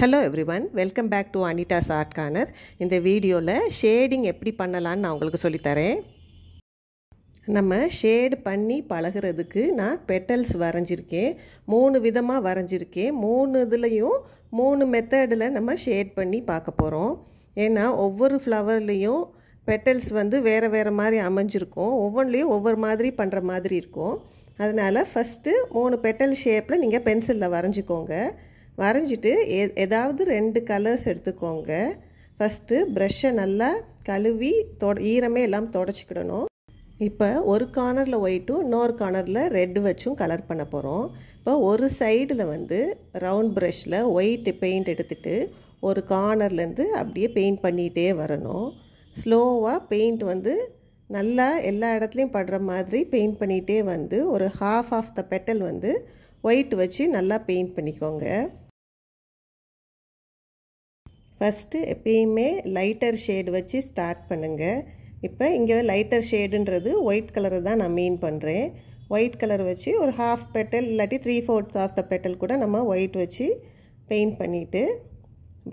Hello everyone, welcome back to Anita's Art Corner. இந்த வீடியோவில் shading எப்படி பண்ணலான்னு நான் உங்களுக்கு சொல்லித்தரேன். நம்ம ஷேட் பண்ணி பழகிறதுக்கு நான் பெட்டல்ஸ் வரைஞ்சிருக்கேன். 3 விதமாக வரைஞ்சிருக்கேன். 3 இதுலேயும் 3 மெத்தடில் நம்ம ஷேட் பண்ணி பார்க்க போகிறோம். ஏன்னா ஒவ்வொரு ஃப்ளவர்லேயும் பெட்டல்ஸ் வேறு வேறு மாதிரி அமைஞ்சிருக்கும். ஒவ்வொன்றிலையும் ஒவ்வொரு மாதிரி பண்ணுற மாதிரி இருக்கும். அதனால் ஃபஸ்ட்டு 3 பெட்டல் ஷேப்பில் நீங்கள் பென்சிலில் வரைஞ்சிக்கோங்க. வரைஞ்சிட்டு ஏதாவது 2 கலர்ஸ் எடுத்துக்கோங்க. ஃபஸ்ட்டு ப்ரஷ்ஷை நல்லா கழுவி ஈரமே எல்லாம் தொடச்சிக்கிடணும். இப்போ ஒரு கார்னரில் ஒயிட்டும் இன்னொரு கார்னரில் ரெட்டு வச்சும் கலர் பண்ண போகிறோம். இப்போ ஒரு சைடில் ரவுண்ட் ப்ரஷ்ஷில் ஒயிட் பெயிண்ட் எடுத்துகிட்டு ஒரு கார்னர்லேருந்து அப்படியே பெயிண்ட் பண்ணிகிட்டே வரணும். ஸ்லோவாக பெயிண்ட் நல்லா எல்லா இடத்துலையும் படுற மாதிரி பெயிண்ட் பண்ணிகிட்டே ஒரு half of the petal white வச்சு நல்லா பெயிண்ட் பண்ணிக்கோங்க. ஃபஸ்ட்டு எப்பயுமே லைட்டர் ஷேடு வச்சு ஸ்டார்ட் பண்ணுங்கள். இப்போ இங்கே லைட்டர் ஷேடுன்றது ஒயிட் கலரை தான் நான் மீன் பண்ணுறேன். ஒயிட் கலர் வச்சு ஒரு ஹாஃப் பெட்டல் இல்லாட்டி 3/4 ஆஃப் த பெட்டல் கூட நம்ம ஒயிட் வச்சு பெயிண்ட் பண்ணிவிட்டு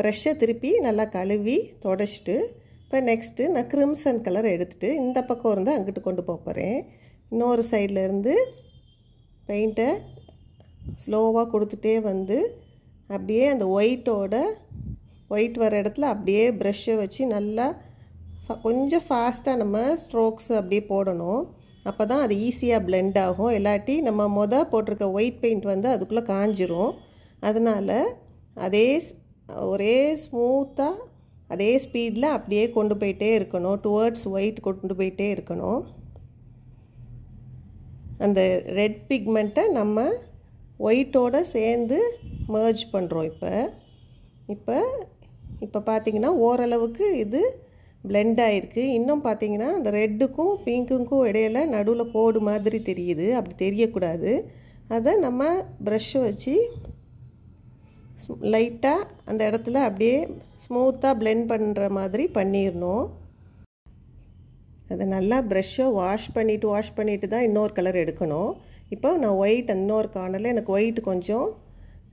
ப்ரஷ்ஷை திருப்பி நல்லா கழுவி தொடச்சிட்டு இப்போ நெக்ஸ்ட்டு நான் க்ரிம்சன் கலர் எடுத்துகிட்டு இந்த பக்கம் இருந்து அங்கிட்டு கொண்டு போகிறேன். இன்னொரு சைட்லேருந்து பெயிண்ட்டை ஸ்லோவாக கொடுத்துட்டே அப்படியே அந்த ஒயிட் வர இடத்துல அப்படியே ப்ரஷ்ஷை வச்சு நல்லா கொஞ்சம் ஃபாஸ்ட்டாக நம்ம ஸ்ட்ரோக்ஸ் அப்படியே போடணும். அப்போ தான் அது ஈஸியாக பிளெண்ட் ஆகும். இல்லாட்டி நம்ம போட்டிருக்க ஒயிட் பெயிண்ட் அதுக்குள்ளே காஞ்சிரும். அதனால் ஒரே ஸ்மூத்தாக அதே ஸ்பீடில் அப்படியே கொண்டு போயிட்டே இருக்கணும். டுவர்ட்ஸ் ஒயிட் கொண்டு போயிட்டே இருக்கணும். அந்த ரெட் பிக்மெண்ட்டை நம்ம ஒயிட்டோடு சேர்ந்து மர்ஜ் பண்ணுறோம். இப்போ பார்த்திங்கன்னா ஓரளவுக்கு இது பிளெண்ட் ஆகிருக்கு. இன்னும் பார்த்திங்கன்னா அந்த ரெட்டுக்கும் பிங்க்குக்கும் இடையில நடுவில் கோடு மாதிரி தெரியுது. அப்படி தெரியக்கூடாது. அதை நம்ம ப்ரஷ்ஷை வச்சு லைட்டாக அந்த இடத்துல அப்படியே ஸ்மூத்தாக பிளெண்ட் பண்ணுற மாதிரி பண்ணிடணும். அதை நல்லா ப்ரஷ்ஷை வாஷ் பண்ணிவிட்டு தான் இன்னொரு கலர் எடுக்கணும். இப்போ நான் ஒயிட் இன்னொரு கார்னரில் எனக்கு ஒயிட் கொஞ்சம்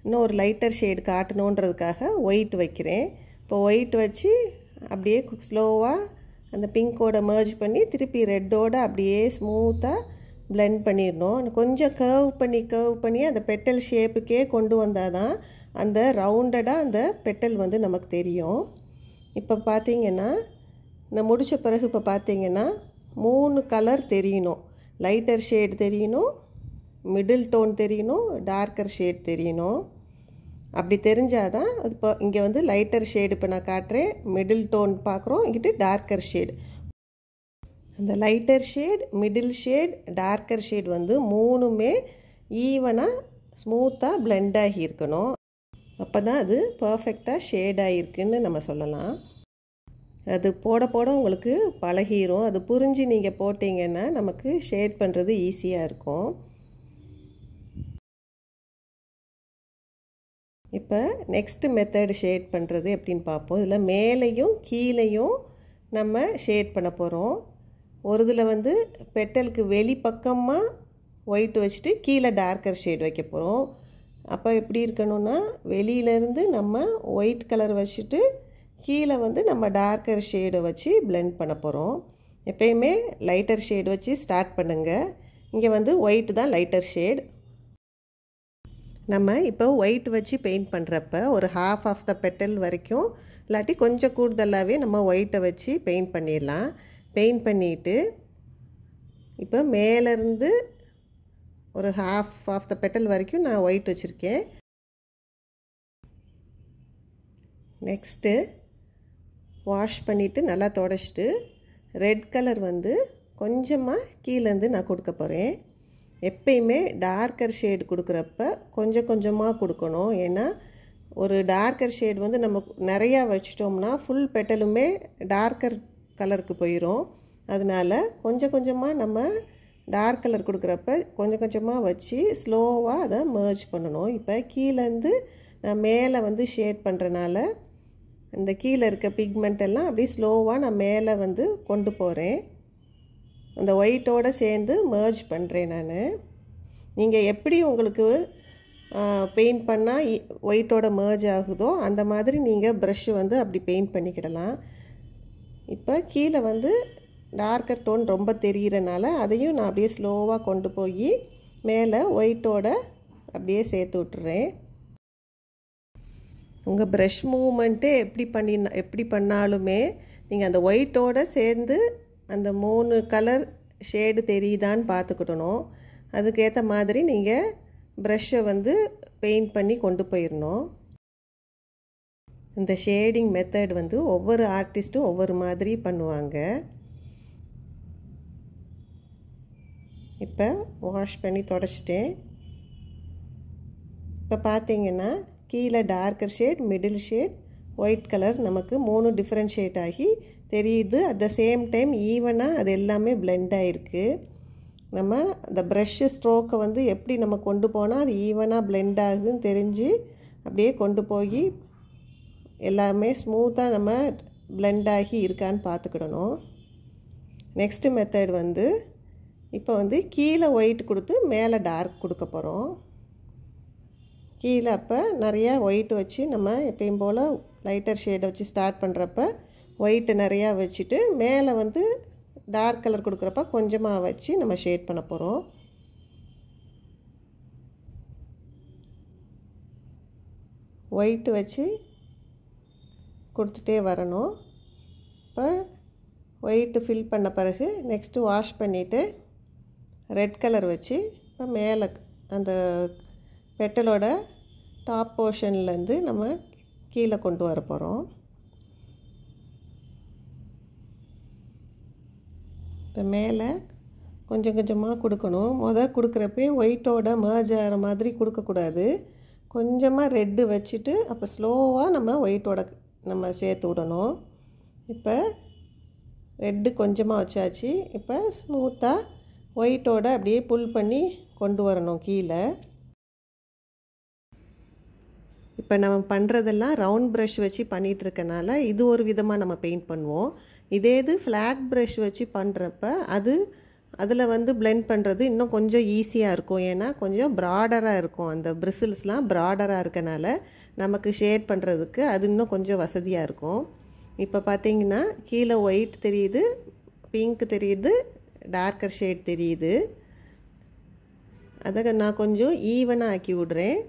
இன்னொரு லைட்டர் ஷேடு காட்டணுன்றதுக்காக ஒயிட் வைக்கிறேன். இப்போ ஒயிட் வச்சு அப்படியே ஸ்லோவாக அந்த பிங்கோட மர்ஜ் பண்ணி திருப்பி ரெட்டோடு அப்படியே ஸ்மூத்தாக பிளெண்ட் பண்ணிடணும். கொஞ்சம் கர்வ் பண்ணி அந்த பெட்டல் ஷேப்புக்கே கொண்டு வந்தால் தான் அந்த ரவுண்டடாக அந்த பெட்டல் நமக்கு தெரியும். இப்போ பார்த்திங்கன்னா நான் முடித்த பிறகு இப்போ பார்த்திங்கன்னா 3 கலர் தெரியணும். லைட்டர் ஷேட் தெரியணும், மிடில் டோன் தெரியணும், டார்க்கர் ஷேட் தெரியணும். அப்படி தெரிஞ்சால் தான் அது இப்போ இங்கே லைட்டர் ஷேடு இப்போ நான் காட்டுறேன், மிடில் டோன் பார்க்குறோம், இங்கிட்டு டார்க்கர் ஷேடு. அந்த lighter shade, middle shade, darker shade 3மே ஈவனாக ஸ்மூத்தாக பிளெண்ட் ஆகி இருக்கணும். அப்போ தான் அது பர்ஃபெக்டாக ஷேட் ஆகிருக்குன்னு நம்ம சொல்லலாம். அது போட உங்களுக்கு பழகிரும். அது புரிஞ்சு நீங்கள் போட்டிங்கன்னா நமக்கு ஷேட் பண்ணுறது ஈஸியாக இருக்கும். இப்போ நெக்ஸ்ட்டு மெத்தட் ஷேட் பண்ணுறது எப்படின்னு பார்ப்போம். இதில் மேலேயும் கீழேயும் நம்ம ஷேட் பண்ண போகிறோம். ஒரு இதில் பெட்டலுக்கு வெளிப்பக்கமாக ஒயிட் வச்சுட்டு கீழே டார்க்கர் ஷேட் வைக்க போகிறோம். அப்போ எப்படி இருக்கணும்னா வெளியிலேருந்து நம்ம ஒயிட் கலர் வச்சுட்டு கீழே நம்ம டார்க்கர் ஷேடை வச்சு பிளெண்ட் பண்ண போகிறோம். எப்பயுமே லைட்டர் ஷேடு வச்சு ஸ்டார்ட் பண்ணுங்கள். இங்கே ஒயிட் தான் லைட்டர் ஷேட். நம்ம இப்போ ஒயிட் வச்சு பெயிண்ட் பண்ணுறப்ப ஒரு ஹாஃப் ஆஃப் த பெட்டல் வரைக்கும் இல்லாட்டி கொஞ்சம் கூடுதலாகவே நம்ம ஒயிட்டை வச்சு பெயிண்ட் பண்ணிடலாம். பெயிண்ட் பண்ணிவிட்டு இப்போ மேலேருந்து ஒரு ஹாஃப் ஆஃப் த பெட்டல் வரைக்கும் நான் ஒயிட் வச்சுருக்கேன். நெக்ஸ்ட்டு வாஷ் பண்ணிவிட்டு நல்லா தொடச்சிட்டு ரெட் கலர் கொஞ்சமாக கீழேருந்து நான் கொடுக்க போகிறேன். எப்பயுமே டார்க்கர் ஷேடு கொடுக்குறப்ப கொஞ்சமாக கொடுக்கணும். ஏன்னா ஒரு டார்க்கர் ஷேடு நம்ம நிறையா வச்சிட்டோம்னா ஃபுல் பெட்டலுமே டார்க்கர் கலருக்கு போயிடும். அதனால் கொஞ்சமாக நம்ம டார்க் கலர் கொடுக்குறப்ப கொஞ்சமாக வச்சு ஸ்லோவாக அதை மர்ஜ் பண்ணணும். இப்போ கீழேருந்து நான் மேலே ஷேட் பண்ணுறனால இந்த கீழே இருக்க பிக்மெண்ட் எல்லாம் அப்படியே ஸ்லோவாக நான் மேலே கொண்டு போகிறேன். அந்த ஒயிட்டோடு சேர்ந்து மர்ஜ் பண்ணுறேன் நான். நீங்கள் எப்படி உங்களுக்கு பெயிண்ட் பண்ணால் ஒயிட்டோட merge ஆகுதோ அந்த மாதிரி நீங்கள் ப்ரஷ்ஷு வந்து அப்படி பெயிண்ட் பண்ணிக்கிடலாம். இப்போ கீழே வந்து டார்க்கர் டோன் ரொம்ப தெரிகிறனால அதையும் நான் அப்படியே ஸ்லோவாக கொண்டு போய் மேலே ஒயிட்டோட அப்படியே சேர்த்து விட்டுறேன். உங்கள் ப்ரஷ் மூமெண்ட்டே எப்படி பண்ணாலுமே நீங்கள் அந்த ஒயிட்டோட சேர்ந்து அந்த 3 கலர் ஷேடு தெரியுதான்னு பார்த்துக்கிடணும். அதுக்கேற்ற மாதிரி நீங்கள் ப்ரஷ்ஷை வந்து பெயிண்ட் பண்ணி கொண்டு போயிடணும். இந்த ஷேடிங் மெத்தட் வந்து ஒவ்வொரு ஆர்டிஸ்ட்டும் ஒவ்வொரு மாதிரி பண்ணுவாங்க. இப்போ வாஷ் பண்ணி தொடச்சிட்டேன். இப்போ பார்த்தீங்கன்னா கீழே darker shade, middle shade, white colour நமக்கு 3 டிஃப்ரென்ஷியேட் ஆகி தெரியுது. அட் த சேம் டைம் ஈவனாக அது எல்லாமே பிளெண்ட் ஆகிருக்கு. நம்ம அந்த ப்ரஷ்ஷு ஸ்ட்ரோக்கை வந்து எப்படி நம்ம கொண்டு போனால் அது ஈவனாக பிளெண்ட் ஆகுதுன்னு தெரிஞ்சு அப்படியே கொண்டு போய் எல்லாமே ஸ்மூத்தாக நம்ம பிளெண்ட் ஆகி இருக்கான்னு பார்த்துக்கிடணும். நெக்ஸ்ட்டு மெத்தட் வந்து இப்போ வந்து கீழே ஒயிட் கொடுத்து மேலே டார்க் கொடுக்க போகிறோம். கீழே அப்போ நிறையா ஒயிட் வச்சு நம்ம எப்பயும் போல் லைட்டர் ஷேடை வச்சு ஸ்டார்ட் பண்ணுறப்ப ஒயிட்டு நிறையா வச்சுட்டு மேலே வந்து டார்க் கலர் கொடுக்குறப்ப கொஞ்சமாக வச்சு நம்ம ஷேட் பண்ண போகிறோம். ஒயிட்டு வச்சு கொடுத்துட்டே வரணும். இப்போ ஒயிட்டு ஃபில் பண்ண பிறகு நெக்ஸ்ட்டு வாஷ் பண்ணிவிட்டு ரெட் கலர் வச்சு இப்போ மேலே அந்த பெட்டலோட டாப் போர்ஷன்லேருந்து நம்ம கீழே கொண்டு வர போகிறோம். இப்போ மேலே கொஞ்சம் கொஞ்சமாக கொடுக்கணும். கொடுக்குறப்பே ஒயிட்டோட merge ஆகிற மாதிரி கொடுக்கக்கூடாது. கொஞ்சமாக ரெட்டு வச்சுட்டு அப்போ ஸ்லோவாக நம்ம ஒயிட்டோட நம்ம சேர்த்து விடணும். இப்போ ரெட்டு கொஞ்சமாக வச்சாச்சு. இப்போ ஸ்மூத்தாக ஒயிட்டோட அப்படியே புல் பண்ணி கொண்டு வரணும் கீழே. இப்போ நம்ம பண்ணுறதெல்லாம் ரவுண்ட் ப்ரஷ் வச்சு பண்ணிகிட்ருக்கனால இது ஒரு விதமாக நம்ம பெயிண்ட் பண்ணுவோம். இது ஃப்ளாட் ப்ரஷ் வச்சு பண்ணுறப்ப அதில் வந்து பிளெண்ட் பண்ணுறது இன்னும் கொஞ்சம் ஈஸியாக இருக்கும். ஏன்னா கொஞ்சம் ப்ராடராக இருக்கும். அந்த பிரிசில்ஸ்லாம் ப்ராடராக இருக்கனால நமக்கு ஷேட் பண்ணுறதுக்கு அது இன்னும் கொஞ்சம் வசதியாக இருக்கும். இப்போ பார்த்தீங்கன்னா கீழே ஒயிட் தெரியுது, பிங்க் தெரியுது, டார்க்கர் ஷேட் தெரியுது. அதை நான் கொஞ்சம் ஈவனாக ஆக்கி விடுறேன்.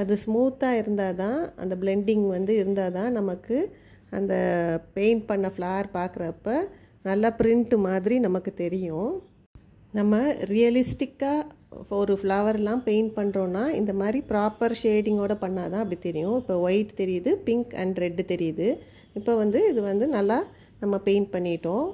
அது ஸ்மூத்தாக இருந்தால் தான் அந்த பிளெண்டிங் வந்து இருந்தால் தான் நமக்கு அந்த பெயிண்ட் பண்ண ஃப்ளார் பார்க்குறப்ப நல்லா பிரிண்ட் மாதிரி நமக்கு தெரியும். நம்ம ரியலிஸ்டிக்காக ஒரு ஃப்ளவர்லாம் பெயிண்ட் பண்ணுறோன்னா இந்த மாதிரி ப்ராப்பர் ஷேடிங்கோடு பண்ணால் தான் அப்படி தெரியும். இப்போ ஒயிட் தெரியுது, பிங்க் அண்ட் ரெட்டு தெரியுது. இப்போ வந்து இது வந்து நல்லா நம்ம பெயிண்ட் பண்ணிட்டோம்.